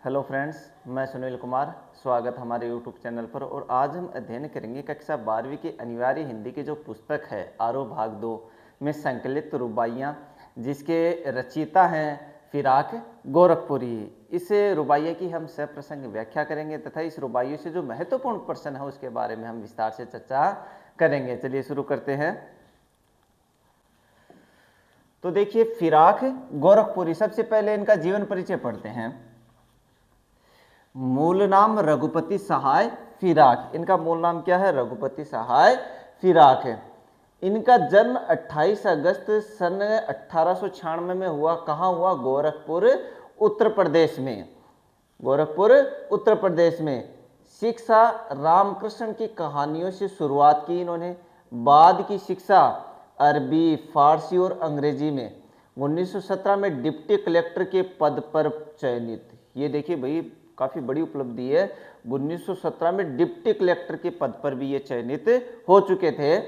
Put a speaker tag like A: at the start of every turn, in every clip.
A: Hello friends, मैं सुनील कुमार। स्वागत हमारे यूट्यूब चैनल पर। और आज हम अध्ययन करेंगे कक्षा 12वीं की अनिवार्य हिंदी की जो पुस्तक है आरोह भाग 2 में संकलित रुबाइयाँ, जिसके रचयिता हैं फिराक गोरखपुरी। इस रुबाइया की हम सप्रसंग व्याख्या करेंगे तथा इस रुबाइयों से जो महत्वपूर्ण प्रश्न है उसके बारे में हम विस्तार से चर्चा करेंगे। चलिए शुरू करते हैं। तो देखिए, फिराक गोरखपुरी, सबसे पहले इनका जीवन परिचय पढ़ते हैं। मूल नाम रघुपति सहाय फिराक। इनका मूल नाम क्या है? रघुपति सहाय फिराक है। इनका जन्म 28 अगस्त सन 1896 में हुआ। कहाँ हुआ? गोरखपुर उत्तर प्रदेश में। गोरखपुर उत्तर प्रदेश में। शिक्षा रामकृष्ण की कहानियों से शुरुआत की इन्होंने। बाद की शिक्षा अरबी, फारसी और अंग्रेजी में। 1917 में डिप्टी कलेक्टर के पद पर चयनित। ये देखिए भाई, काफ़ी बड़ी उपलब्धि है। 1917 में डिप्टी कलेक्टर के पद पर भी ये चयनित हो चुके थे।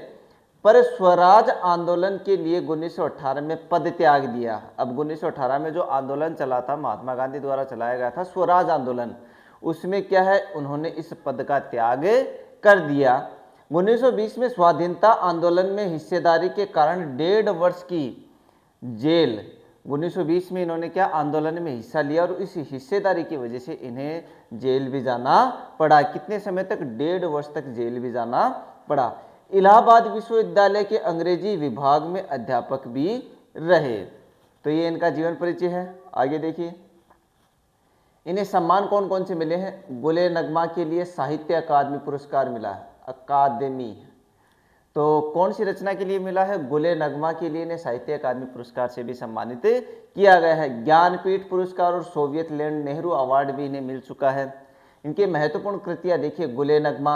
A: पर स्वराज आंदोलन के लिए 1918 में पद त्याग दिया। अब 1918 में जो आंदोलन चला था, महात्मा गांधी द्वारा चलाया गया था स्वराज आंदोलन, उसमें क्या है, उन्होंने इस पद का त्याग कर दिया। 1920 में स्वाधीनता आंदोलन में हिस्सेदारी के कारण 1.5 वर्ष की जेल, 1920 में इन्होंने क्या, आंदोलन में हिस्सा लिया और इस हिस्सेदारी की वजह से इन्हें जेल भी जाना पड़ा। कितने समय तक? 1.5 वर्ष तक जेल भी जाना पड़ा। इलाहाबाद विश्वविद्यालय के अंग्रेजी विभाग में अध्यापक भी रहे। तो ये इनका जीवन परिचय है। आगे देखिए, इन्हें सम्मान कौन कौन से मिले हैं? गुले नगमा के लिए साहित्य अकादमी पुरस्कार मिला है, अकादमी। तो कौन सी रचना के लिए मिला है? गुले नगमा के लिए इन्हें साहित्य अकादमी पुरस्कार से भी सम्मानित किया गया है। ज्ञानपीठ पुरस्कार और सोवियत लैंड नेहरू अवार्ड भी इन्हें मिल चुका है। इनके महत्वपूर्ण कृतियां देखिए, गुले नगमा,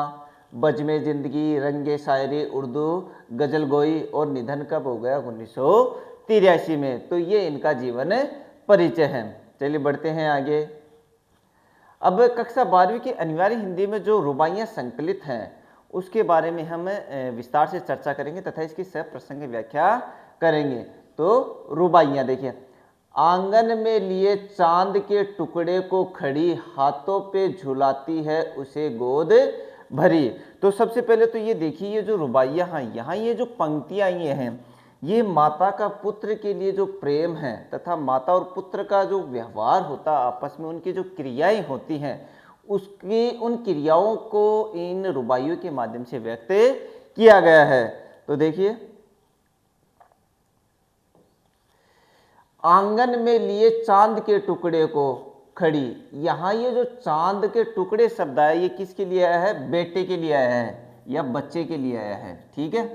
A: बज़्म जिंदगी, रंगे शायरी, उर्दू गजल गोई, और निधन कब हो गया? 1983 में। तो ये इनका जीवन परिचय है। चलिए बढ़ते हैं आगे। अब कक्षा 12वीं की अनिवार्य हिंदी में जो रुबाइयाँ संकलित हैं उसके बारे में हम विस्तार से चर्चा करेंगे तथा इसकी सप्रसंग व्याख्या करेंगे। तो रुबाइयाँ देखिए, आंगन में लिए चांद के टुकड़े को खड़ी, हाथों पे झुलाती है उसे गोद भरी। तो सबसे पहले तो ये देखिए, ये जो रुबाइयाँ हैं, यहाँ ये जो पंक्तियाँ ये हैं, ये माता का पुत्र के लिए जो प्रेम है तथा माता और पुत्र का जो व्यवहार होता आपस में, उनकी जो क्रियाएं होती हैं, उसकी उन क्रियाओं को इन रुबाइयों के माध्यम से व्यक्त किया गया है। तो देखिए, आंगन में लिए चांद के टुकड़े को खड़ी, यहां ये जो चांद के टुकड़े शब्द आया, ये किसके लिए आया है? बेटे के लिए आया है या बच्चे के लिए आया है। ठीक है,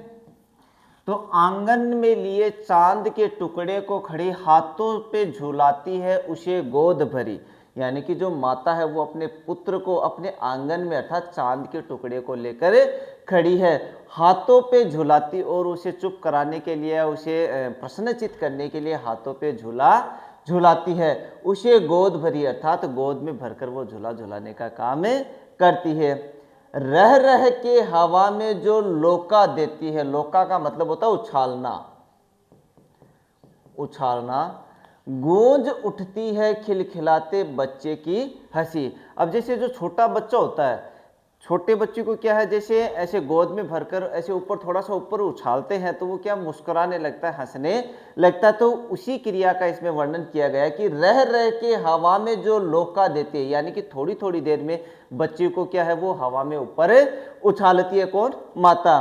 A: तो आंगन में लिए चांद के टुकड़े को खड़ी, हाथों पे झुलाती है उसे गोद भरी। यानी कि जो माता है वो अपने पुत्र को अपने आंगन में अर्थात चांद के टुकड़े को लेकर खड़ी है, हाथों पे झुलाती, और उसे चुप कराने के लिए, उसे प्रसन्नचित करने के लिए हाथों पे झुलाती है, उसे गोद भरी अर्थात गोद में भरकर वो झूला झुलाने का काम करती है। रह रह के हवा में जो लोका देती है, लोका का मतलब होता है उछालना, उछालना, गूंज उठती है खिलखिलाते बच्चे की हंसी। अब जैसे जो छोटा बच्चा होता है, छोटे बच्चे को क्या है, जैसे ऐसे गोद में भरकर ऐसे ऊपर थोड़ा सा ऊपर उछालते हैं तो वो क्या, मुस्कुराने लगता है, हंसने लगता है। तो उसी क्रिया का इसमें वर्णन किया गया है कि रह रह के हवा में जो लोका देती है, यानी कि थोड़ी थोड़ी देर में बच्चे को क्या है, वो हवा में ऊपर उछालती है। कौन? माता।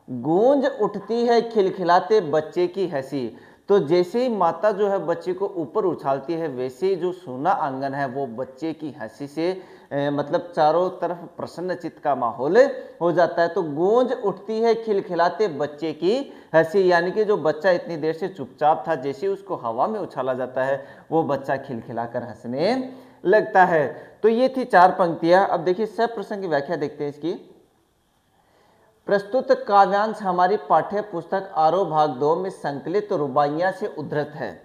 A: गूंज उठती है खिलखिलाते बच्चे की हंसी। तो जैसे ही माता जो है बच्चे को ऊपर उछालती है, वैसे ही जो सूना आंगन है वो बच्चे की हंसी से मतलब चारों तरफ प्रसन्नचित्त का माहौल हो जाता है। तो गूंज उठती है खिलखिलाते बच्चे की हंसी, यानी कि जो बच्चा इतनी देर से चुपचाप था, जैसे उसको हवा में उछाला जाता है वो बच्चा खिलखिलाकर हंसने लगता है। तो ये थी 4 पंक्तियां। अब देखिए सप्रसंग की व्याख्या देखते हैं इसकी। प्रस्तुत काव्यांश हमारी पाठ्य पुस्तक आरोह भाग 2 में संकलित रुबाइयां से उद्धृत है।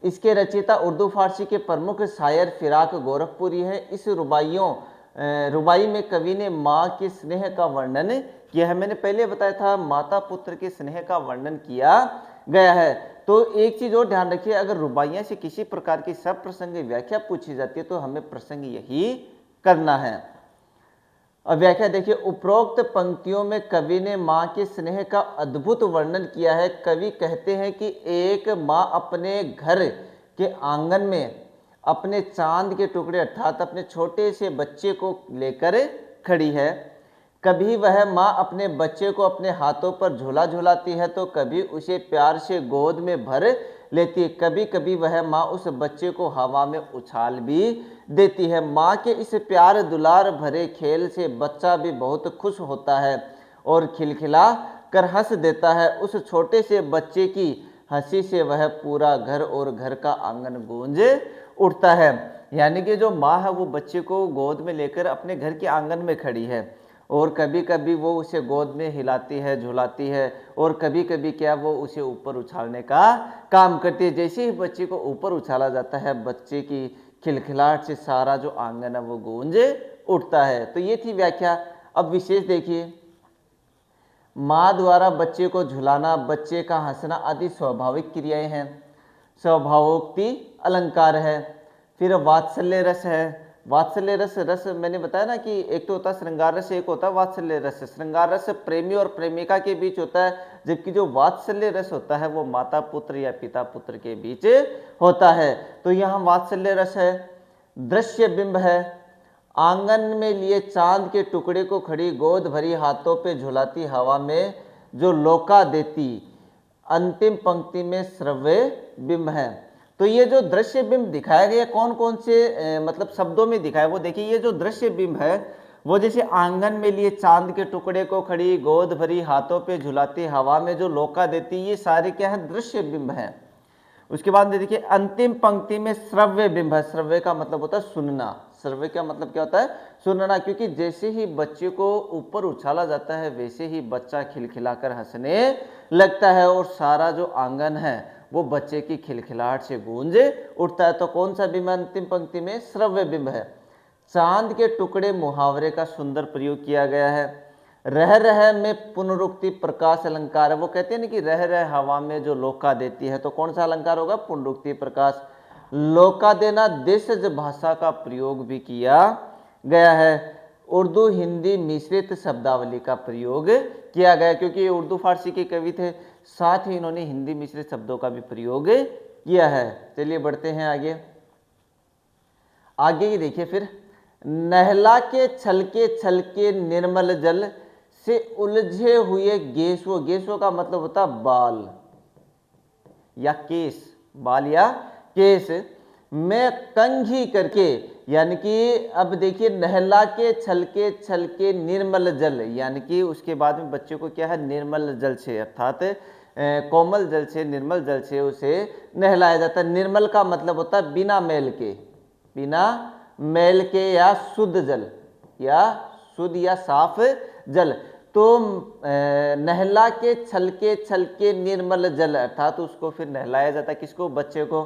A: इसके रचयिता उर्दू फारसी के प्रमुख शायर फिराक गोरखपुरी है। इस रुबाई में कवि ने माँ के स्नेह का वर्णन किया है। मैंने पहले बताया था माता पुत्र के स्नेह का वर्णन किया गया है। तो एक चीज और ध्यान रखिए, अगर रुबाइयां से किसी प्रकार की सब प्रसंग व्याख्या पूछी जाती है तो हमें प्रसंग यही करना है। अब व्याख्या देखिए, उपरोक्त पंक्तियों में कवि ने माँ के स्नेह का अद्भुत वर्णन किया है। कवि कहते हैं कि एक माँ अपने घर के आंगन में अपने चांद के टुकड़े अर्थात अपने छोटे से बच्चे को लेकर खड़ी है। कभी वह माँ अपने बच्चे को अपने हाथों पर झूला झुलाती है तो कभी उसे प्यार से गोद में भर लेती है। कभी कभी वह माँ उस बच्चे को हवा में उछाल भी देती है। माँ के इस प्यार दुलार भरे खेल से बच्चा भी बहुत खुश होता है और खिलखिला कर हंस देता है। उस छोटे से बच्चे की हंसी से वह पूरा घर और घर का आंगन गूंज उठता है। यानी कि जो माँ है वो बच्चे को गोद में लेकर अपने घर के आंगन में खड़ी है और कभी कभी वो उसे गोद में हिलाती है, झुलाती है, और कभी कभी क्या वो उसे ऊपर उछालने का काम करती है। जैसे ही बच्चे को ऊपर उछाला जाता है, बच्चे की खिलखिलाहट से सारा जो आंगन है वो गूंज उठता है। तो ये थी व्याख्या। अब विशेष देखिए, माँ द्वारा बच्चे को झुलाना, बच्चे का हंसना आदि स्वाभाविक क्रियाएं हैं। स्वभावोक्ति अलंकार है। फिर वात्सल्य रस है। वात्सल्य रस मैंने बताया ना कि एक तो होता है श्रृंगार रस, एक होता है वात्सल्य रस। श्रृंगार रस प्रेमी और प्रेमिका के बीच होता है, जबकि जो वात्सल्य रस होता है वो माता पुत्र या पिता पुत्र के बीच होता है। तो यहाँ वात्सल्य रस है। दृश्य बिंब है। आंगन में लिए चांद के टुकड़े को खड़ी गोद भरी हाथों पे झुलाती हवा में जो लोका देती, अंतिम पंक्ति में श्रव्य बिंब है। तो ये जो दृश्य बिंब दिखाया गया कौन कौन से मतलब शब्दों में दिखाया, वो देखिए, ये जो दृश्य बिंब है वो जैसे आंगन में लिए चांद के टुकड़े को खड़ी गोद भरी हाथों पे झुलाती हवा में जो लोका देती, ये सारे क्या है, दृश्य बिंब है। उसके बाद देखिए अंतिम पंक्ति में श्रव्य बिंब है। श्रव्य का मतलब होता है सुनना। श्रव्य का मतलब क्या होता है, सुनना। क्योंकि जैसे ही बच्चे को ऊपर उछाला जाता है वैसे ही बच्चा खिलखिलाकर हंसने लगता है और सारा जो आंगन है वो बच्चे की खिलखिलाहट से गूंज उठता है। तो कौन सा बिंब अंतिम पंक्ति में, श्रव्य बिंब है। चांद के टुकड़े मुहावरे का सुंदर प्रयोग किया गया है। रह रह में पुनरुक्ति प्रकाश अलंकार है। वो कहते हैं ना कि रह रह हवा में जो लोका देती है, तो कौन सा अलंकार होगा, पुनरुक्ति प्रकाश। लोका देना देशज भाषा का प्रयोग भी किया गया है। उर्दू हिंदी मिश्रित शब्दावली का प्रयोग किया गया, क्योंकि ये उर्दू फारसी के कवि थे, साथ ही इन्होंने हिंदी मिश्रित शब्दों का भी प्रयोग किया है। चलिए बढ़ते हैं आगे। आगे ये देखिए, फिर नहला के छलके निर्मल जल से उलझे हुए गेसुओं। गेसुओं का मतलब होता है बाल या केस, बाल या केस में कंघी करके, यानी कि अब देखिए नहला के छलके निर्मल जल, यानी कि उसके बाद में बच्चे को क्या है, निर्मल जल से अर्थात कोमल जल से, निर्मल जल से उसे नहलाया जाता है। निर्मल का मतलब होता है बिना मैल के, बिना मैल के या शुद्ध जल, या शुद्ध या साफ जल। तो नहला के छलके निर्मल जल अर्थात उसको फिर नहलाया जाता है, किसको, बच्चे को।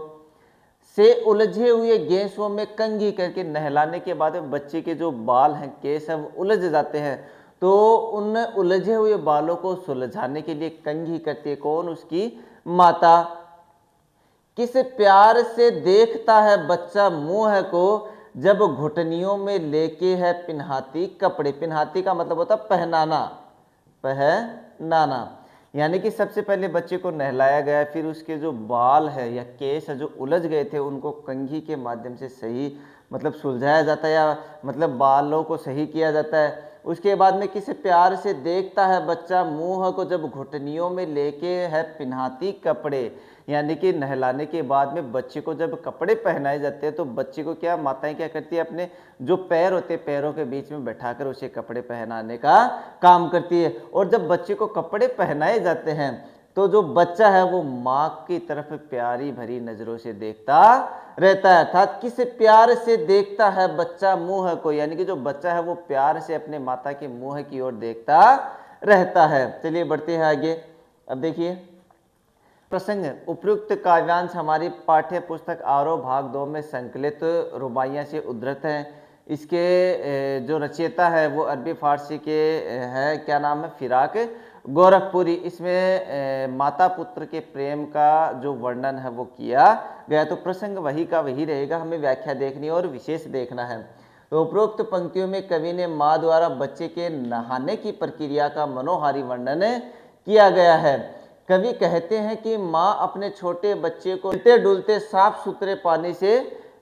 A: से उलझे हुए गेसों में कंघी करके, नहलाने के बाद बच्चे के जो बाल हैं, केस हैं, वो उलझ जाते हैं। तो उन उलझे हुए बालों को सुलझाने के लिए कंघी करती है कौन, उसकी माता। किस प्यार से देखता है बच्चा मुंह को जब घुटनियों में लेके है पिन्हाती कपड़े। पिन्हाती का मतलब होता है पहनाना, पहनाना। यानी कि सबसे पहले बच्चे को नहलाया गया, फिर उसके जो बाल है या केस है जो उलझ गए थे उनको कंघी के माध्यम से सही मतलब सुलझाया जाता है, या मतलब बालों को सही किया जाता है। उसके बाद में किस प्यार से देखता है बच्चा मुंह को जब घुटनियों में लेके है पिन्हाती कपड़े, यानी कि नहलाने के बाद में बच्चे को जब कपड़े पहनाए जाते हैं तो बच्चे को क्या, माताएं क्या करती है, अपने जो पैर होते हैं पैरों के बीच में बैठाकर उसे कपड़े पहनाने का काम करती है। और जब बच्चे को कपड़े पहनाए जाते हैं तो जो बच्चा है वो माँ की तरफ प्यारी भरी नजरों से देखता रहता है। अर्थात किस प्यार से देखता है बच्चा मुंह को, यानी कि जो बच्चा है वो प्यार से अपने माता के मुंह की ओर देखता रहता है। चलिए बढ़ते हैं आगे। अब देखिए प्रसंग, उपयुक्त काव्यांश हमारी पाठ्य पुस्तक आरोह भाग 2 में संकलित रुबाइयाँ से उद्धृत हैं। इसके जो रचयिता है वो अरबी फारसी के है, क्या नाम है, फिराक गोरखपुरी, इसमें माता पुत्र के प्रेम का जो वर्णन है वो किया गया। तो प्रसंग वही का वही रहेगा, हमें व्याख्या देखनी और विशेष देखना है। तो उपरोक्त पंक्तियों में कवि ने माँ द्वारा बच्चे के नहाने की प्रक्रिया का मनोहारी वर्णन किया गया है। कवि कहते हैं कि माँ अपने छोटे बच्चे को डुलते डुलते साफ सुथरे पानी से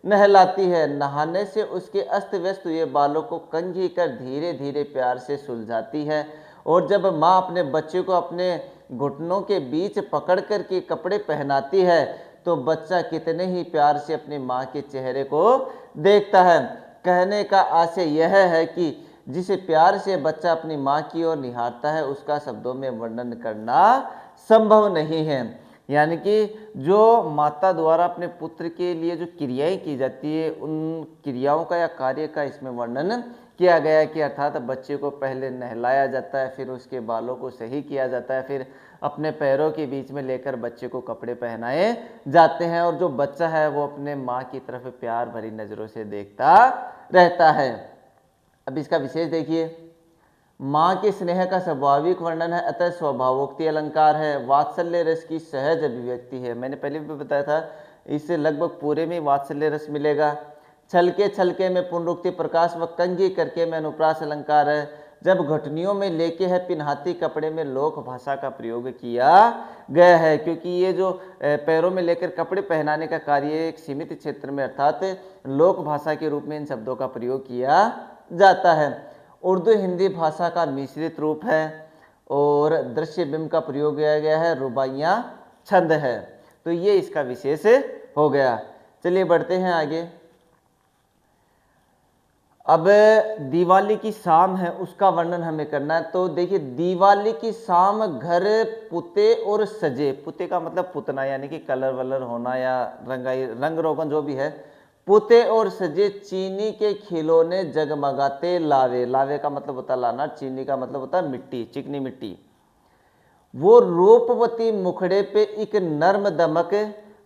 A: नहलाती है। नहाने से उसके अस्त व्यस्त हुए बालों को कंघी कर धीरे धीरे प्यार से सुलझाती है। और जब माँ अपने बच्चे को अपने घुटनों के बीच पकड़ कर के कपड़े पहनाती है तो बच्चा कितने ही प्यार से अपनी माँ के चेहरे को देखता है। कहने का आशय यह है कि जिसे प्यार से बच्चा अपनी माँ की ओर निहारता है उसका शब्दों में वर्णन करना संभव नहीं है। यानी कि जो माता द्वारा अपने पुत्र के लिए जो क्रियाएं की जाती है उन क्रियाओं का या कार्य का इसमें वर्णन किया गया है कि अर्थात बच्चे को पहले नहलाया जाता है, फिर उसके बालों को सही किया जाता है, फिर अपने पैरों के बीच में लेकर बच्चे को कपड़े पहनाए जाते हैं और जो बच्चा है वो अपने माँ की तरफ प्यार भरी नज़रों से देखता रहता है। अब इसका विशेष देखिए, माँ के स्नेह का स्वाभाविक वर्णन है, अतः स्वभावोक्ति अलंकार है, वात्सल्य रस की सहज अभिव्यक्ति है। मैंने पहले भी बताया था इससे लगभग पूरे में वात्सल्य रस मिलेगा। छलके छलके में पुनरुक्ति प्रकाश व कंघी करके में अनुप्रास अलंकार है। जब घुटनियों में लेके है पिन्हाती कपड़े में लोक भाषा का प्रयोग किया गया है, क्योंकि ये जो पैरों में लेकर कपड़े पहनाने का कार्य एक सीमित क्षेत्र में अर्थात लोक भाषा के रूप में इन शब्दों का प्रयोग किया जाता है। उर्दू हिंदी भाषा का मिश्रित रूप है और दृश्य बिंब का प्रयोग किया गया है, रुबाइयाँ छंद है। तो ये इसका विशेष हो गया। चलिए बढ़ते हैं आगे। अब दिवाली की शाम है उसका वर्णन हमें करना है। तो देखिए, दिवाली की शाम घर पुते और सजे, पुते का मतलब पुतना यानी कि कलर वलर होना या रंगाई रंग रोगन जो भी है, पुते और सजे चीनी के खिलौने जगमगाते लावे, लावे का मतलब होता है लाना, चीनी का मतलब होता है मिट्टी, चिकनी मिट्टी। वो रूपवती मुखड़े पे एक नर्म दमक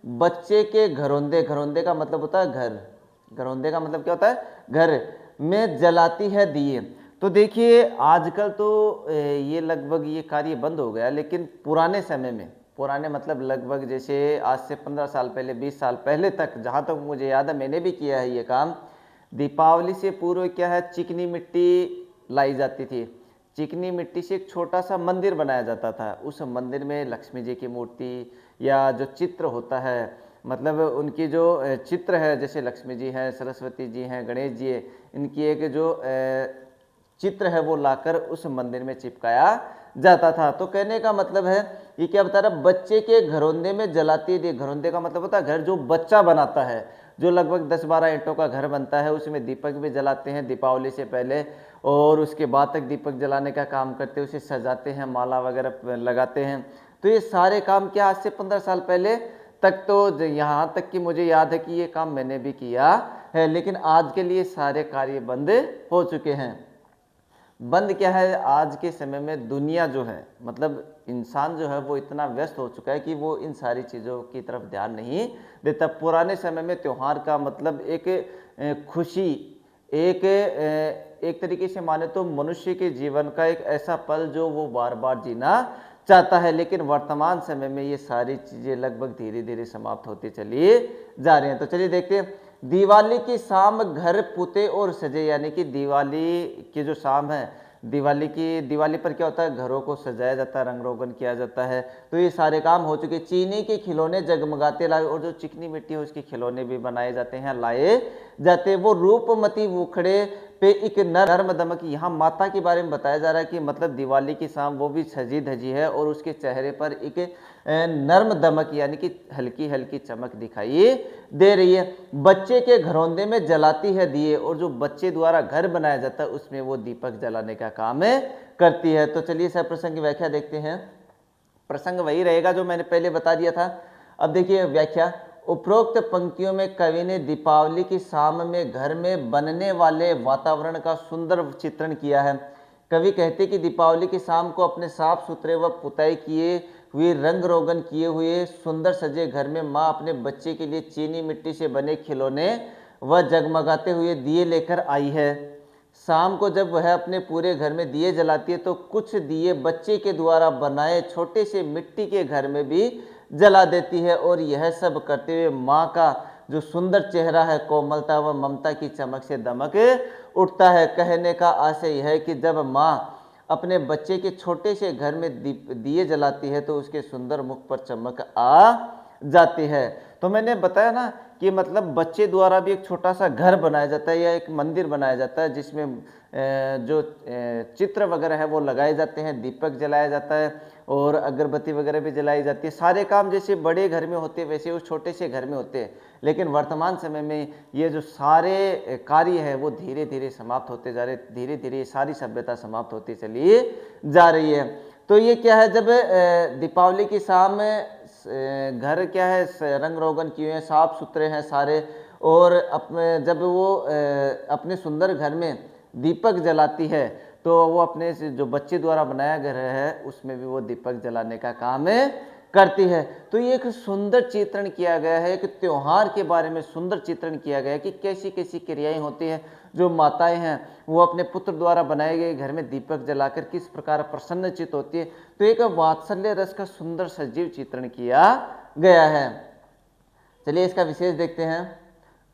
A: बच्चे के घरौंदे, घरौंदे का मतलब होता है घर, घरौंदे का मतलब क्या होता है घर में जलाती है दिए। तो देखिए आजकल तो ये लगभग ये कार्य बंद हो गया, लेकिन पुराने समय में, पुराने मतलब लगभग जैसे आज से 15 साल पहले 20 साल पहले तक जहाँ तक मुझे याद है मैंने भी किया है ये काम। दीपावली से पूर्व क्या है, चिकनी मिट्टी लाई जाती थी। चिकनी मिट्टी से एक छोटा सा मंदिर बनाया जाता था। उस मंदिर में लक्ष्मी जी की मूर्ति या जो चित्र होता है, मतलब उनकी जो चित्र है, जैसे लक्ष्मी जी हैं, सरस्वती जी हैं, गणेश जी है, इनकी एक जो चित्र है वो लाकर उस मंदिर में चिपकाया जाता था। तो कहने का मतलब है ये क्या बता रहा, बच्चे के घरौंदे में जलाती थी। घरौंदे का मतलब होता है घर जो बच्चा बनाता है, जो लगभग 10-12 ईंटों का घर बनता है, उसमें दीपक भी जलाते हैं दीपावली से पहले और उसके बाद तक दीपक जलाने का काम करते हैं, उसे सजाते हैं, माला वगैरह लगाते हैं। तो ये सारे काम क्या आज से 15 साल पहले तक, तो यहाँ तक कि मुझे याद है कि ये काम मैंने भी किया है, लेकिन आज के लिए सारे कार्य बंद हो चुके हैं। बंद क्या है, आज के समय में दुनिया जो है, मतलब इंसान जो है वो इतना व्यस्त हो चुका है कि वो इन सारी चीज़ों की तरफ ध्यान नहीं देता। पुराने समय में त्यौहार का मतलब एक खुशी, एक तरीके से माने तो मनुष्य के जीवन का एक ऐसा पल जो वो बार बार जीना चाहता है। लेकिन वर्तमान समय में ये सारी चीज़ें लगभग धीरे धीरे समाप्त होती चली जा रही हैं। तो चलिए देखते हैं, दिवाली की शाम घर पुते और सजे, यानी कि दिवाली की जो शाम है, दिवाली पर क्या होता है, घरों को सजाया जाता है, रंग रोगन किया जाता है। तो ये सारे काम हो चुके। चीनी के खिलौने जगमगाते लाए, और जो चिकनी मिट्टी है उसके खिलौने भी बनाए जाते हैं, लाए जाते हैं। वो रूपमती मुखड़े पे एक नर्म दमक, यहाँ माता के बारे में बताया जा रहा है कि मतलब दिवाली की शाम वो भी सजी धजी है और उसके चेहरे पर एक नर्म दमक यानी कि हल्की हल्की चमक दिखाई दे रही है। बच्चे के घरौंदे में जलाती है दिए, और जो बच्चे द्वारा घर बनाया जाता है उसमें वो दीपक जलाने का काम करती है। तो चलिए सर प्रसंग की व्याख्या देखते हैं। प्रसंग वही रहेगा जो मैंने पहले बता दिया था। अब देखिए व्याख्या, उपरोक्त पंक्तियों में कवि ने दीपावली की शाम में घर में बनने वाले वातावरण का सुंदर चित्रण किया है। कवि कहते कि दीपावली की शाम को अपने साफ सुथरे व पुताई किए हुए, रंग रोगन किए हुए, सुंदर सजे घर में माँ अपने बच्चे के लिए चीनी मिट्टी से बने खिलौने व जगमगाते हुए दिए लेकर आई है। शाम को जब वह अपने पूरे घर में दिए जलाती है तो कुछ दिए बच्चे के द्वारा बनाए छोटे से मिट्टी के घर में भी जला देती है। और यह सब करते हुए माँ का जो सुंदर चेहरा है कोमलता व ममता की चमक से दमक उठता है। कहने का आशय यह है कि जब माँ अपने बच्चे के छोटे से घर में दिए जलाती है तो उसके सुंदर मुख पर चमक आ जाती है। तो मैंने बताया ना कि मतलब बच्चे द्वारा भी एक छोटा सा घर बनाया जाता है या एक मंदिर बनाया जाता है जिसमें जो चित्र वगैरह है वो लगाए जाते हैं, दीपक जलाया जाता है और अगरबत्ती वगैरह भी जलाई जाती है। सारे काम जैसे बड़े घर में होते हैं वैसे उस छोटे से घर में होते हैं। लेकिन वर्तमान समय में ये जो सारे कार्य है वो धीरे धीरे समाप्त होते जा रहे, धीरे धीरे सारी सभ्यता समाप्त होती चली जा रही है। तो ये क्या है, जब दीपावली की शाम घर क्या है रंग रोगन किए हैं, साफ सुथरे हैं सारे, और अपने जब वो अपने सुंदर घर में दीपक जलाती है तो वो अपने से जो बच्चे द्वारा बनाया घर है उसमें भी वो दीपक जलाने का काम करती है। तो ये एक सुंदर चित्रण किया गया है, एक त्योहार के बारे में सुंदर चित्रण किया गया है कि कैसी कैसी क्रियाएं होती हैं। जो माताएं हैं वो अपने पुत्र द्वारा बनाए गए घर में दीपक जलाकर किस प्रकार प्रसन्नचित होती है। तो एक वात्सल्य रस का सुंदर सजीव चित्रण किया गया है। चलिए इसका विशेष देखते हैं।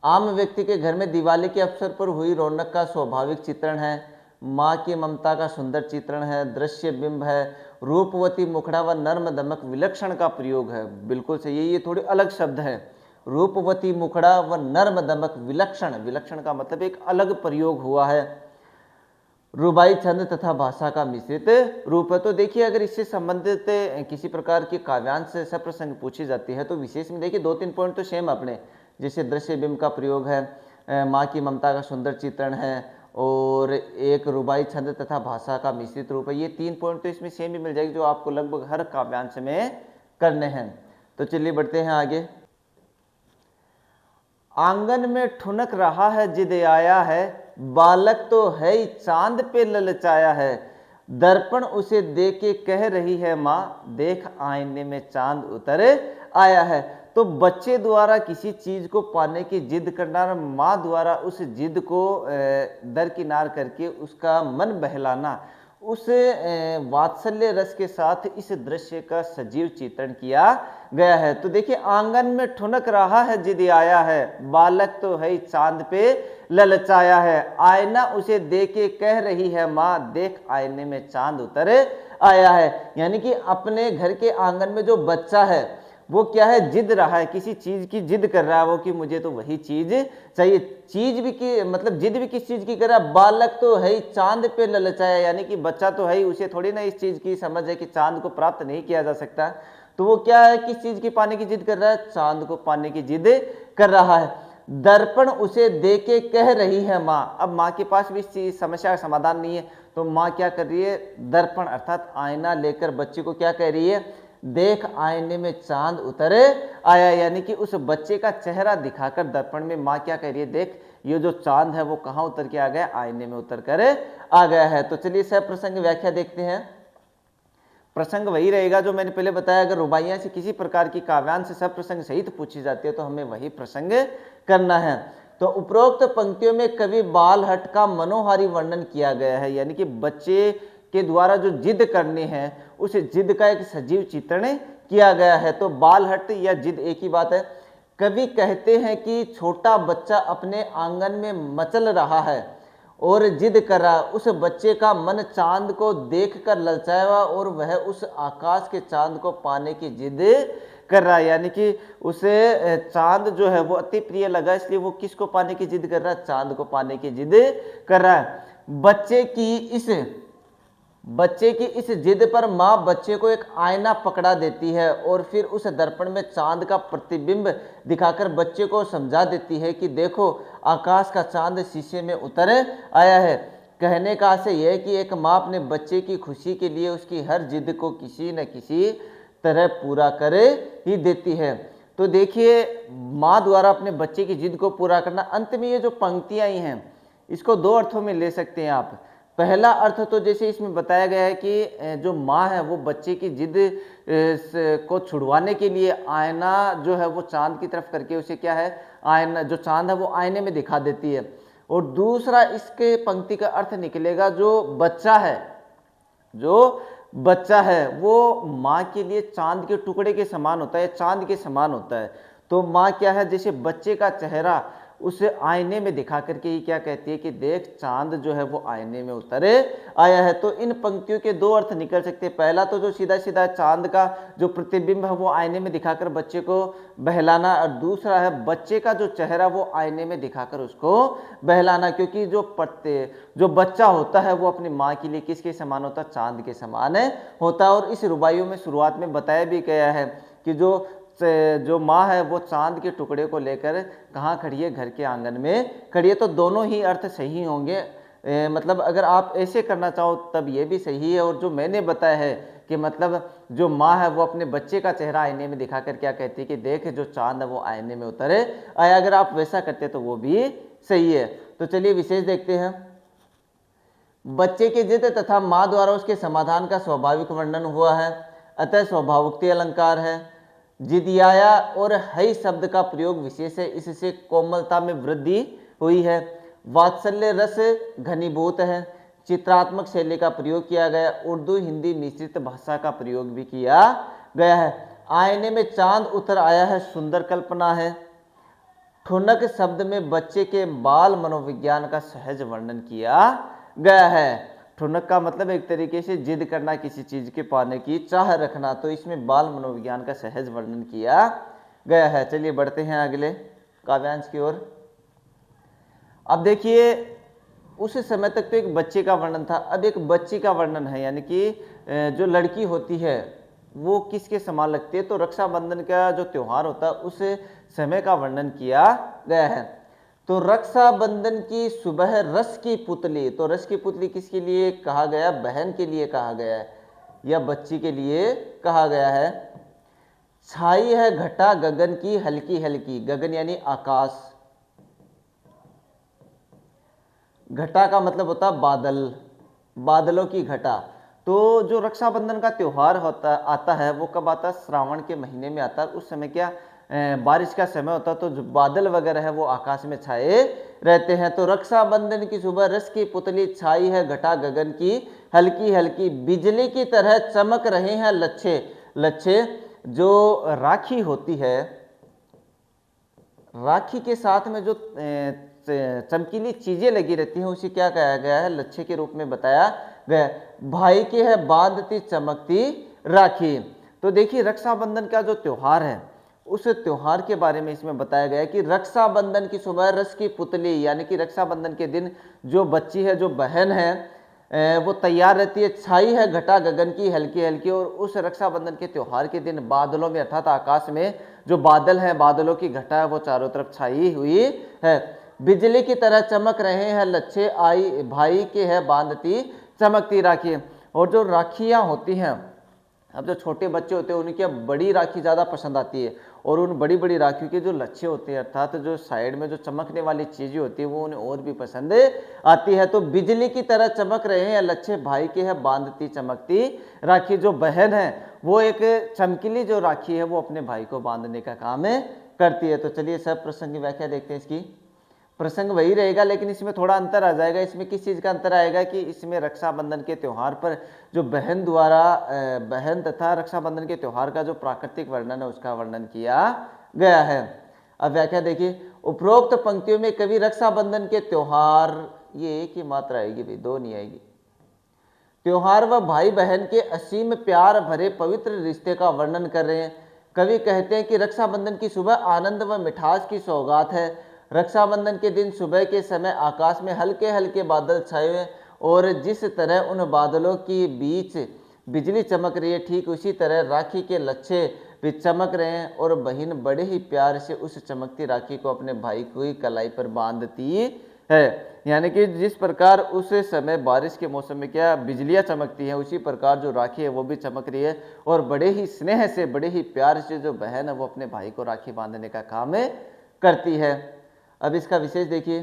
A: आम व्यक्ति के घर में दिवाली के अवसर पर हुई रौनक का स्वाभाविक चित्रण है। माँ की ममता का सुंदर चित्रण है, दृश्य बिंब है, रूपवती मुखड़ा व नर्म दमक विलक्षण का प्रयोग है। बिल्कुल सही है, ये थोड़ी अलग शब्द है। रूपवती मुखड़ा व नर्म दमक विलक्षण, विलक्षण का मतलब एक अलग प्रयोग हुआ है। रुबाई छंद तथा भाषा का मिश्रित रूप है। तो देखिए अगर इससे संबंधित किसी प्रकार की काव्यांश सब प्रसंग पूछी जाती है तो विशेष में देखिए 2-3 पॉइंट तो सेम अपने, जैसे दृश्य बिंब का प्रयोग है, माँ की ममता का सुंदर चित्रण है और एक रुबाई छंद तथा भाषा का मिश्रित रूप है। ये 3 पॉइंट तो इसमें सेम ही मिल जाएगी जो आपको लगभग हर काव्यांश में करने हैं। तो चलिए बढ़ते हैं आगे। आंगन में ठुनक रहा है जिद आया है, बालक तो है ही चांद पे ललचाया है। दर्पण उसे दे के कह रही है माँ, देख आईने में चांद उतर आया है। तो बच्चे द्वारा किसी चीज को पाने की जिद करना और माँ द्वारा उस जिद को दरकिनार करके उसका मन बहलाना, उस वात्सल्य रस के साथ इस दृश्य का सजीव चित्रण किया गया है। तो देखिए आंगन में ठुनक रहा है जिद आया है, बालक तो है चांद पे ललचाया है। आईना उसे दे के कह रही है माँ, देख आईने में चांद उतर आया है। यानी कि अपने घर के आंगन में जो बच्चा है वो क्या है, जिद रहा है, किसी चीज की जिद कर रहा है वो कि मुझे तो वही चीज चाहिए। चीज भी की मतलब जिद भी किस चीज की कर रहा है, बालक तो है ही चांद पे ललचाया, यानी कि बच्चा तो है ही, उसे थोड़ी ना इस चीज की समझ है कि चांद को प्राप्त नहीं किया जा सकता। तो वो क्या है, किस चीज की पाने की जिद कर रहा है, चांद को पाने की जिद कर रहा है। दर्पण उसे दे के कह रही है माँ। अब माँ के पास भी इस समस्या का समाधान नहीं है तो माँ क्या कर रही है, दर्पण अर्थात आईना लेकर बच्चे को क्या कह रही है, देख आईने में चांद उतर आया। यानी कि उस बच्चे का चेहरा दिखाकर दर्पण में माँ क्या कह रही है, देख ये जो चांद है वो कहाँ उतर के आ गया, आईने में उतर कर आ गया है। तो चलिए सब प्रसंग व्याख्या देखते हैं। प्रसंग वही रहेगा जो मैंने पहले बताया, अगर रुबाइयां से किसी प्रकार की काव्यांश से सब प्रसंग सहित पूछी जाती है तो हमें वही प्रसंग करना है। तो उपरोक्त पंक्तियों में कवि बालहट का मनोहारी वर्णन किया गया है, यानी कि बच्चे के द्वारा जो जिद करनी है उस जिद का एक सजीव चित्रण किया गया है। तो बालहट या जिद एक ही बात है। कवि कहते हैं कि छोटा बच्चा अपने आंगन में मचल रहा है और जिद कर रहा है, उस बच्चे का मन चांद को देखकर ललचाया हुआ और वह उस आकाश के चांद को पाने की जिद कर रहा है। यानी कि उसे चांद जो है वो अति प्रिय लगा, इसलिए वो किसको पाने की जिद कर रहा है, चांद को पाने की जिद कर रहा है। बच्चे की इस जिद पर माँ बच्चे को एक आईना पकड़ा देती है और फिर उस दर्पण में चांद का प्रतिबिंब दिखाकर बच्चे को समझा देती है कि देखो आकाश का चांद शीशे में उतर आया है। कहने का आशय यह है कि एक माँ अपने बच्चे की खुशी के लिए उसकी हर जिद को किसी न किसी तरह पूरा कर ही देती है। तो देखिए माँ द्वारा अपने बच्चे की जिद को पूरा करना। अंत में ये जो पंक्तियाँ आई हैं इसको 2 अर्थों में ले सकते हैं आप। पहला अर्थ तो जैसे इसमें बताया गया है कि जो माँ है वो बच्चे की जिद को छुड़वाने के लिए आईना जो है वो चांद की तरफ करके उसे क्या है, आईना जो चांद है वो आईने में दिखा देती है। और दूसरा इसके पंक्ति का अर्थ निकलेगा जो बच्चा है, जो बच्चा है वो माँ के लिए चांद के टुकड़े के समान होता है, चांद के समान होता है। तो माँ क्या है, जैसे बच्चे का चेहरा उसे आईने में दिखा करके ही क्या कहती है कि देख चांद जो है वो आईने में उतरे आया है। तो इन पंक्तियों के दो अर्थ निकल सकते हैं। पहला तो जो सीधा सीधा चांद का जो प्रतिबिंब है वो आईने में दिखाकर बच्चे को बहलाना, और दूसरा है बच्चे का जो चेहरा वो आईने में दिखाकर उसको बहलाना, क्योंकि जो बच्चा होता है वो अपनी माँ के लिए किसके समान होता है, चांद के समान होता है। और इस रुबाइयों में शुरुआत में बताया भी गया है कि जो माँ है वो चांद के टुकड़े को लेकर कहाँ खड़ी है, घर के आंगन में खड़ी है। तो दोनों ही अर्थ सही होंगे, मतलब अगर आप ऐसे करना चाहो तब ये भी सही है। और जो मैंने बताया है कि मतलब जो माँ है वो अपने बच्चे का चेहरा आईने में दिखाकर क्या कहती है कि देख जो चांद है वो आईने में उतरे आया, अगर आप वैसा करते तो वो भी सही है। तो चलिए विशेष देखते हैं। बच्चे के जिद तथा माँ द्वारा उसके समाधान का स्वाभाविक वर्णन हुआ है, अतः स्वभावोक्ति अलंकार है। जिदियाया और हई शब्द का प्रयोग विशेष है, इससे कोमलता में वृद्धि हुई है। वात्सल्य रस घनीभूत है। चित्रात्मक शैली का प्रयोग किया गया। उर्दू हिंदी मिश्रित भाषा का प्रयोग भी किया गया है। आईने में चांद उतर आया है, सुंदर कल्पना है। ठुनक शब्द में बच्चे के बाल मनोविज्ञान का सहज वर्णन किया गया है। ठुनक का मतलब एक तरीके से जिद करना, किसी चीज के पाने की चाह रखना, तो इसमें बाल मनोविज्ञान का सहज वर्णन किया गया है। चलिए बढ़ते हैं अगले काव्यांश की ओर। अब देखिए उस समय तक तो एक बच्चे का वर्णन था, अब एक बच्ची का वर्णन है, यानी कि जो लड़की होती है वो किसके समान लगती है, तो रक्षाबंधन का जो त्योहार होता है उस समय का वर्णन किया गया है। तो रक्षाबंधन की सुबह रस की पुतली, तो रस की पुतली किसके लिए कहा गया, बहन के लिए कहा गया है या बच्ची के लिए कहा गया है। छाई है घटा गगन की हल्की हल्की, गगन यानी आकाश, घटा का मतलब होता है बादल, बादलों की घटा। तो जो रक्षाबंधन का त्योहार आता है वो कब आता है, श्रावण के महीने में आता है। उस समय क्या बारिश का समय होता है, तो जो बादल वगैरह है वो आकाश में छाए रहते हैं। तो रक्षाबंधन की सुबह रस की पुतली छाई है घटा गगन की हल्की हल्की, बिजली की तरह चमक रहे हैं लच्छे। लच्छे जो राखी होती है, राखी के साथ में जो चमकीली चीजें लगी रहती हैं उसे क्या कहा गया है, लच्छे के रूप में बताया गया। भाई के है बांधती चमकती राखी। तो देखिए रक्षाबंधन का जो त्योहार है उस त्योहार के बारे में इसमें बताया गया है कि रक्षाबंधन की सुबह रस की पुतली, यानी कि रक्षाबंधन के दिन जो बच्ची है, जो बहन है, वो तैयार रहती है। छाई है घटा गगन की हल्की हल्की, और उस रक्षाबंधन के त्योहार के दिन बादलों में अर्थात आकाश में जो बादल है, बादलों की घटा है वो चारों तरफ छाई हुई है। बिजली की तरह चमक रहे हैं लच्छे, आई भाई के है बांधती चमकती राखी। और जो राखियां होती हैं, अब जो छोटे बच्चे होते हैं उनकी बड़ी राखी ज़्यादा पसंद आती है, और उन बड़ी बड़ी राखियों के जो लच्छे होते हैं अर्थात जो साइड में जो चमकने वाली चीज़ें होती है वो उन्हें और भी पसंद आती है। तो बिजली की तरह चमक रहे हैं लच्छे, भाई के है बांधती चमकती राखी। जो बहन है वो एक चमकीली जो राखी है वो अपने भाई को बांधने का काम करती है। तो चलिए सब प्रसंग की व्याख्या देखते हैं। इसकी प्रसंग वही रहेगा लेकिन इसमें थोड़ा अंतर आ जाएगा। इसमें किस चीज़ का अंतर आएगा कि इसमें रक्षाबंधन के त्यौहार पर जो बहन द्वारा बहन तथा रक्षाबंधन के त्यौहार का जो प्राकृतिक वर्णन है उसका वर्णन किया गया है। अब व्याख्या देखिए। उपरोक्त पंक्तियों में कवि रक्षाबंधन के त्यौहार, ये एक ही मात्रा आएगी भाई, दो नहीं आएगी, त्योहार व भाई बहन के असीम प्यार भरे पवित्र रिश्ते का वर्णन कर रहे हैं। कवि कहते हैं कि रक्षाबंधन की सुबह आनंद व मिठास की सौगात है। रक्षाबंधन के दिन सुबह के समय आकाश में हल्के हल्के बादल छाए हुए, और जिस तरह उन बादलों के बीच बिजली चमक रही है ठीक उसी तरह राखी के लच्छे भी चमक रहे हैं, और बहन बड़े ही प्यार से उस चमकती राखी को अपने भाई की कलाई पर बांधती है। यानी कि जिस प्रकार उस समय बारिश के मौसम में क्या बिजलियां चमकती हैं, उसी प्रकार जो राखी है वो भी चमक रही है, और बड़े ही स्नेह से बड़े ही प्यार से जो बहन है वो अपने भाई को राखी बांधने का काम करती है। अब इसका विशेष देखिए।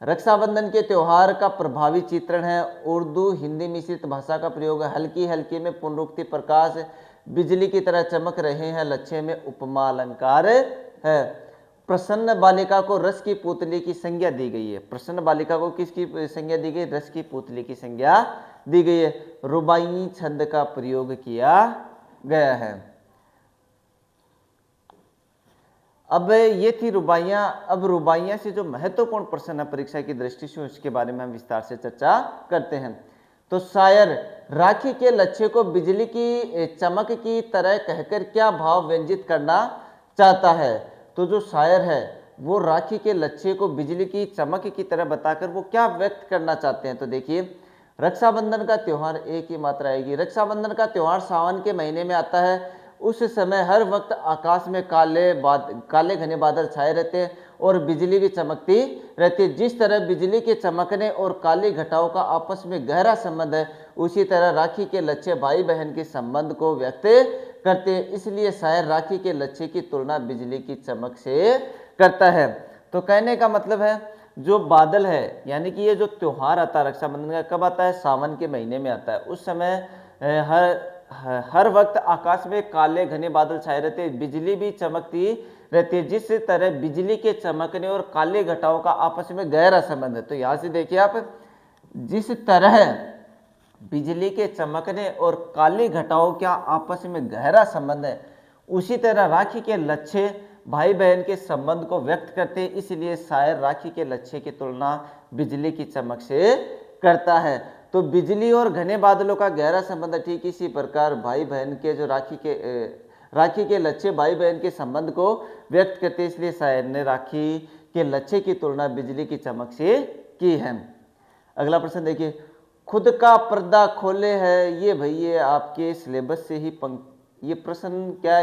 A: रक्षाबंधन के त्योहार का प्रभावी चित्रण है। उर्दू हिंदी मिश्रित भाषा का प्रयोग है। हल्की हल्की में पुनरुक्ति प्रकाश, बिजली की तरह चमक रहे हैं लच्छे में उपमा अलंकार है। प्रसन्न बालिका को रस की पुतली की संज्ञा दी गई है। प्रसन्न बालिका को किसकी संज्ञा दी गई? रस की पुतली की संज्ञा दी गई है। रुबाई छंद का प्रयोग किया गया है। अब ये थी रुबाइयां। अब रुबाइयां से जो महत्वपूर्ण प्रश्न है परीक्षा की दृष्टि से, उसके बारे में हम विस्तार से चर्चा करते हैं। तो शायर राखी के लच्छे को बिजली की चमक की तरह कहकर क्या भाव व्यंजित करना चाहता है? तो जो शायर है वो राखी के लच्छे को बिजली की चमक की तरह बताकर वो क्या व्यक्त करना चाहते हैं? तो देखिए, रक्षाबंधन का त्योहार एक ही मात्रा आएगी। रक्षाबंधन का त्योहार सावन के महीने में आता है। उस समय हर वक्त आकाश में काले घने बादल छाए रहते हैं और बिजली भी चमकती रहती है। जिस तरह बिजली के चमकने और काली घटाओं का आपस में गहरा संबंध है, उसी तरह राखी के लच्छे भाई बहन के संबंध को व्यक्त करते हैं। इसलिए शायर राखी के लच्छे की तुलना बिजली की चमक से करता है। तो कहने का मतलब है, जो बादल है, यानी कि ये जो त्योहार आता है रक्षाबंधन का, कब आता है? सावन के महीने में आता है। उस समय हर वक्त आकाश में काले घने बादल छाए रहते हैं, बिजली भी चमकती रहती है। जिस तरह बिजली के चमकने और काले घटाओं का आपस में गहरा संबंध है। तो यहाँ से देखिए आप, जिस तरह बिजली के चमकने और काली घटाओं का आपस में गहरा संबंध है, उसी तरह राखी के लच्छे भाई बहन के संबंध को व्यक्त करते हैं। इसलिए शायर राखी के लच्छे की तुलना बिजली की चमक से करता है। तो बिजली और घने बादलों का गहरा संबंध है। ठीक इसी प्रकार भाई बहन के जो राखी के लच्छे भाई बहन के संबंध को व्यक्त करते हैं। इसलिए शायर ने राखी के लच्छे की तुलना बिजली की चमक से की है। अगला प्रश्न देखिए, खुद का पर्दा खोले है। ये भैया आपके सिलेबस से ही ये प्रश्न क्या,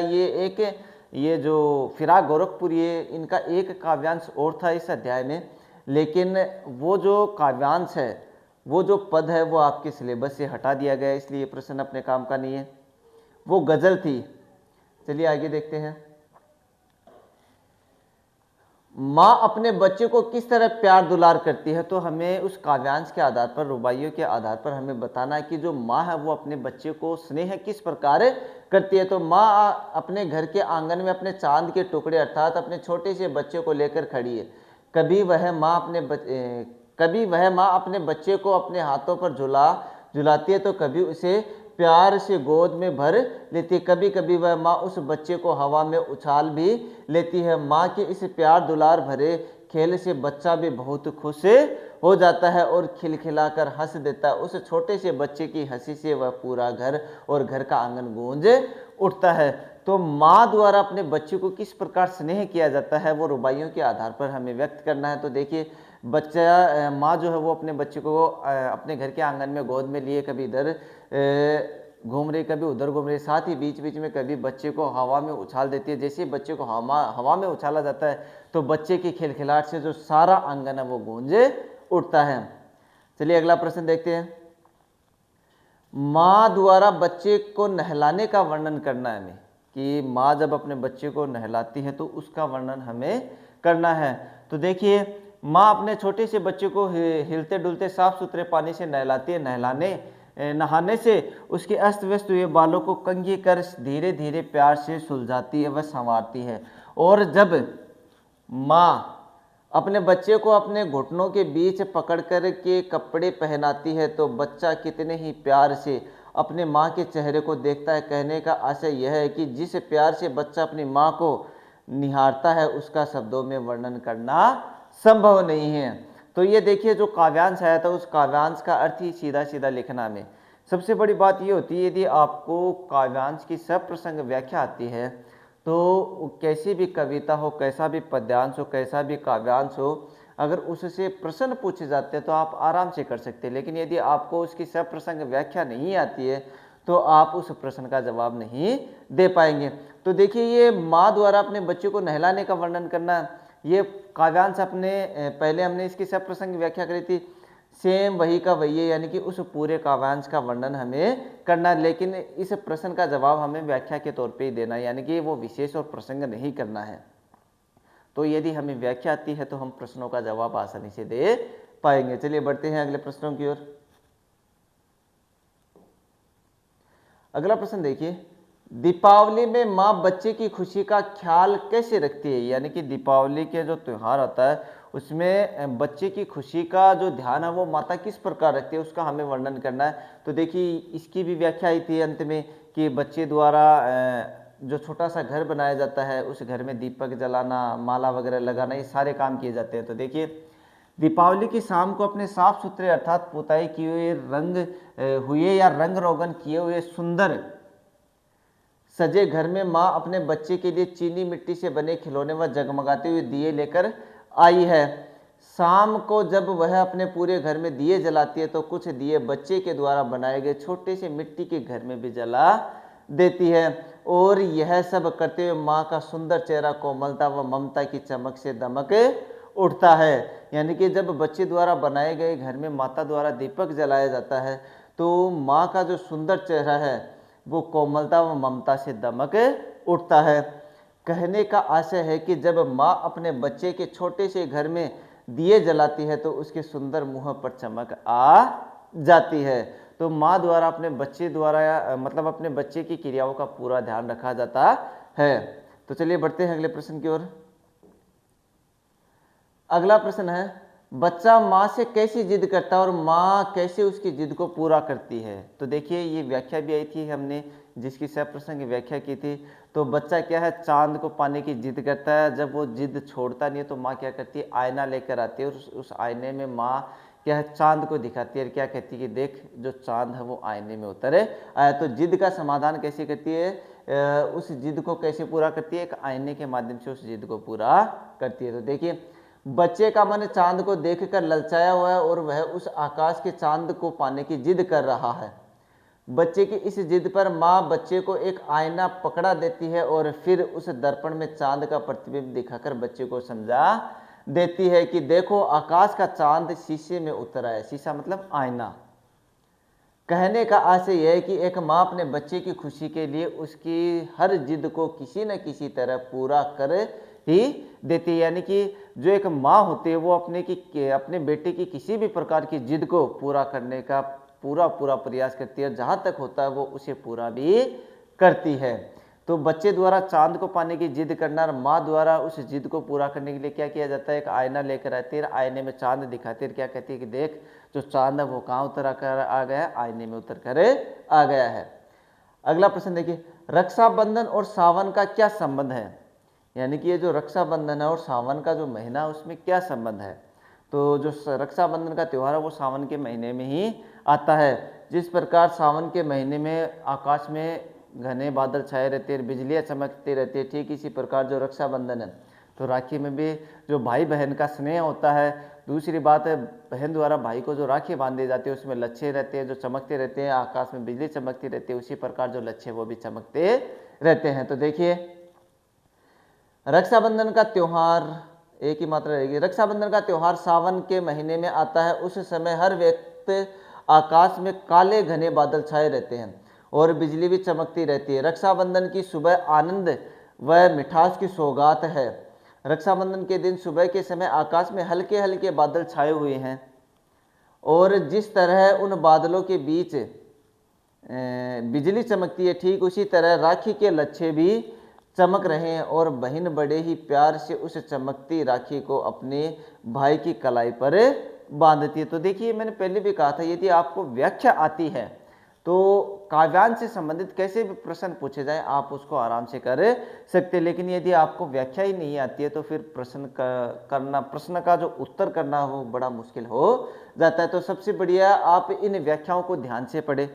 A: ये जो फिराक गोरखपुरी है, इनका एक काव्यांश और था इस अध्याय में, लेकिन वो जो काव्यांश है, वो जो पद है, वो आपके सिलेबस से हटा दिया गया, इसलिए ये प्रश्न अपने काम का नहीं है। वो गजल थी। चलिए आगे देखते हैं। माँ अपने बच्चे को किस तरह प्यार दुलार करती है? तो हमें उस काव्यांश के आधार पर, रुबाइयों के आधार पर हमें बताना है कि जो माँ है वो अपने बच्चे को स्नेह किस प्रकार करती है। तो माँ अपने घर के आंगन में अपने चांद के टुकड़े अर्थात अपने छोटे से बच्चे को लेकर खड़ी है। कभी वह माँ अपने बच्चे को अपने हाथों पर झुलाती है, तो कभी उसे प्यार से गोद में भर लेती है। कभी कभी वह माँ उस बच्चे को हवा में उछाल भी लेती है। माँ के इस प्यार दुलार भरे खेल से बच्चा भी बहुत खुश हो जाता है और खिलखिलाकर हंस देता है। उस छोटे से बच्चे की हंसी से वह पूरा घर और घर का आंगन गूंज उठता है। तो माँ द्वारा अपने बच्चे को किस प्रकार स्नेह किया जाता है, वो रुबाइयों के आधार पर हमें व्यक्त करना है। तो देखिए, माँ जो है वो अपने बच्चे को अपने घर के आंगन में गोद में लिए कभी इधर घूम रही, कभी उधर घूम रही, साथ ही बीच बीच में कभी बच्चे को हवा में उछाल देती है। जैसे बच्चे को हवा में उछाला जाता है, तो बच्चे की खिलखिलाहट से जो सारा आंगन है वो गूंज उठता है। चलिए अगला प्रश्न देखते हैं। माँ द्वारा बच्चे को नहलाने का वर्णन करना है हमें, कि माँ जब अपने बच्चे को नहलाती है तो उसका वर्णन हमें करना है। तो देखिए, माँ अपने छोटे से बच्चे को हिलते डुलते साफ सुथरे पानी से नहलाती है। नहाने से उसके अस्त व्यस्त हुए बालों को कंघी कर धीरे धीरे प्यार से सुलझाती है व संवारती है। और जब माँ अपने बच्चे को अपने घुटनों के बीच पकड़ कर के कपड़े पहनाती है, तो बच्चा कितने ही प्यार से अपने माँ के चेहरे को देखता है। कहने का आशय यह है कि जिस प्यार से बच्चा अपनी माँ को निहारता है, उसका शब्दों में वर्णन करना संभव नहीं है। तो ये देखिए, जो काव्यांश आया था, उस काव्यांश का अर्थ ही सीधा सीधा लिखना में। सबसे बड़ी बात ये होती है, यदि आपको काव्यांश की सप्रसंग व्याख्या आती है, तो कैसी भी कविता हो, कैसा भी पद्यांश हो, कैसा भी काव्यांश हो, अगर उससे प्रश्न पूछे जाते हैं तो आप आराम से कर सकते हैं। लेकिन यदि आपको उसकी सप्रसंग व्याख्या नहीं आती है, तो आप उस प्रश्न का जवाब नहीं दे पाएंगे। तो देखिए, ये माँ द्वारा अपने बच्चे को नहलाने का वर्णन करना, ये काव्यांश पहले हमने इसकी सप्रसंग व्याख्या करी थी, सेम वही का वही है, यानी कि उस पूरे काव्यांश का वर्णन हमें करना है। लेकिन इस प्रश्न का जवाब हमें व्याख्या के तौर पे ही देना है, यानी कि वो विशेष और प्रसंग नहीं करना है। तो यदि हमें व्याख्या आती है तो हम प्रश्नों का जवाब आसानी से दे पाएंगे। चलिए बढ़ते हैं अगले प्रश्नों की ओर। अगला प्रश्न देखिए, दीपावली में माँ बच्चे की खुशी का ख्याल कैसे रखती है, यानी कि दीपावली के जो त्यौहार होता है उसमें बच्चे की खुशी का जो ध्यान है वो माता किस प्रकार रखती है, उसका हमें वर्णन करना है। तो देखिए इसकी भी व्याख्या आई थी अंत में कि बच्चे द्वारा जो छोटा सा घर बनाया जाता है उस घर में दीपक जलाना, माला वगैरह लगाना, ये सारे काम किए जाते हैं। तो देखिए दीपावली की शाम को अपने साफ सुथरे अर्थात पुताई किए हुए हुए या रंग रोगन किए हुए सुंदर सजे घर में माँ अपने बच्चे के लिए चीनी मिट्टी से बने खिलौने व जगमगाते हुए दिए लेकर आई है। शाम को जब वह अपने पूरे घर में दिए जलाती है तो कुछ दिए बच्चे के द्वारा बनाए गए छोटे से मिट्टी के घर में भी जला देती है। और यह सब करते हुए माँ का सुंदर चेहरा कोमलता व ममता की चमक से दमक उठता है। यानी कि जब बच्चे द्वारा बनाए गए घर में माता द्वारा दीपक जलाया जाता है तो माँ का जो सुंदर चेहरा है वो कोमलता व ममता से दमक उठता है। कहने का आशय है कि जब माँ अपने बच्चे के छोटे से घर में दिए जलाती है तो उसके सुंदर मुंह पर चमक आ जाती है। तो माँ द्वारा अपने बच्चे द्वारा मतलब अपने बच्चे की क्रियाओं का पूरा ध्यान रखा जाता है। तो चलिए बढ़ते हैं अगले प्रश्न की ओर। अगला प्रश्न है, बच्चा माँ से कैसी जिद करता है और माँ कैसे उसकी जिद को पूरा करती है। तो देखिए ये व्याख्या भी आई थी हमने, जिसकी सब प्रसंग व्याख्या की थी। तो बच्चा क्या है, चांद को पाने की जिद करता है। जब वो जिद छोड़ता नहीं है तो माँ क्या करती है, आईना लेकर आती है और उस आईने में माँ क्या है, चांद को दिखाती है और क्या कहती है कि देख जो चांद है वो आईने में उतर आया। तो जिद का समाधान कैसे करती है, उस जिद को कैसे पूरा करती है, एक आईने के माध्यम से उस जिद को पूरा करती है। तो देखिए बच्चे का मन चांद को देखकर ललचाया हुआ है और वह उस आकाश के चांद को पाने की जिद कर रहा है। बच्चे की इस जिद पर माँ बच्चे को एक आईना पकड़ा देती है और फिर उस दर्पण में चांद का प्रतिबिंब दिखाकर बच्चे को समझा देती है कि देखो आकाश का चांद शीशे में उतरा है। शीशा मतलब आईना। कहने का आशय यह है कि एक माँ अपने बच्चे की खुशी के लिए उसकी हर जिद को किसी न किसी तरह पूरा कर ही देती है। यानी कि जो एक माँ होती है वो अपने बेटे की किसी भी प्रकार की जिद को पूरा करने का पूरा प्रयास करती है, जहाँ तक होता है वो उसे पूरा भी करती है। तो बच्चे द्वारा चांद को पाने की जिद करना और माँ द्वारा उस जिद को पूरा करने के लिए क्या किया जाता है, एक आईना लेकर आती है, आईने में चांद दिखाती है, क्या कहती है कि देख जो चांद है वो कहाँ उतर कर आ गया है, आईने में उतर कर आ गया है। अगला प्रश्न देखिए, रक्षाबंधन और सावन का क्या संबंध है। यानी कि ये जो रक्षाबंधन है और सावन का जो महीना उसमें क्या संबंध है। तो जो रक्षाबंधन का त्यौहार है वो सावन के महीने में ही आता है। जिस प्रकार सावन के महीने में आकाश में घने बादल छाए रहते हैं, बिजलियाँ चमकती रहती है, ठीक इसी प्रकार जो रक्षाबंधन है तो राखी में भी जो भाई बहन का स्नेह होता है। दूसरी बात है बहन द्वारा भाई को जो राखी बांधी जाती है उसमें लच्छे रहते हैं जो चमकते रहते हैं, आकाश में बिजली चमकती रहती है, उसी प्रकार जो लच्छे वो भी चमकते रहते हैं। तो देखिए रक्षाबंधन का त्यौहार एक ही मात्रा रहेगी। रक्षाबंधन का त्यौहार सावन के महीने में आता है। उस समय हर व्यक्ति आकाश में काले घने बादल छाए रहते हैं और बिजली भी चमकती रहती है। रक्षाबंधन की सुबह आनंद व मिठास की सौगात है। रक्षाबंधन के दिन सुबह के समय आकाश में हल्के हल्के बादल छाए हुए हैं और जिस तरह उन बादलों के बीच बिजली चमकती है, ठीक उसी तरह राखी के लच्छे भी चमक रहे हैं और बहन बड़े ही प्यार से उस चमकती राखी को अपने भाई की कलाई पर बांधती है। तो देखिए मैंने पहले भी कहा था यदि आपको व्याख्या आती है तो काव्यांश से संबंधित कैसे भी प्रश्न पूछे जाए आप उसको आराम से कर सकते, लेकिन यदि आपको व्याख्या ही नहीं आती है तो फिर प्रश्न का जो उत्तर करना वो बड़ा मुश्किल हो जाता है। तो सबसे बढ़िया आप इन व्याख्याओं को ध्यान से पढ़े,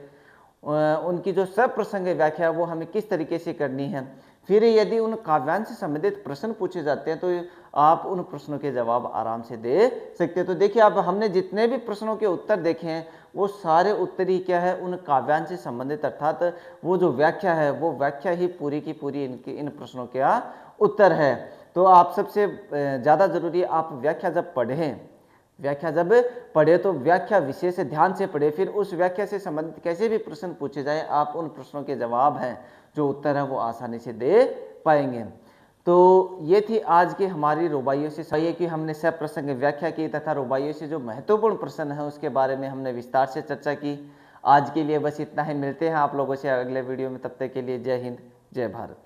A: उनकी जो सब प्रसंग व्याख्या वो हमें किस तरीके से करनी है। फिर यदि उन काव्यांश से संबंधित प्रश्न पूछे जाते हैं तो आप उन प्रश्नों के जवाब आराम से दे सकते हैं। तो देखिए अब हमने जितने भी प्रश्नों के उत्तर देखे हैं वो सारे उत्तर ही क्या है, उन काव्यांश से संबंधित, अर्थात वो जो व्याख्या है वो व्याख्या ही पूरी की पूरी इन प्रश्नों का उत्तर है। तो आप सबसे ज़्यादा जरूरी आप व्याख्या जब पढ़े तो व्याख्या विषय से ध्यान से पढ़े, फिर उस व्याख्या से संबंधित कैसे भी प्रश्न पूछे जाए आप उन प्रश्नों के जवाब हैं जो उत्तर है वो आसानी से दे पाएंगे। तो ये थी आज की हमारी रुबाइयों से सही है कि हमने सब प्रसंग व्याख्या की तथा रुबाइयों से जो महत्वपूर्ण प्रश्न है उसके बारे में हमने विस्तार से चर्चा की। आज के लिए बस इतना ही, मिलते हैं आप लोगों से अगले वीडियो में, तब तक के लिए जय हिंद जय भारत।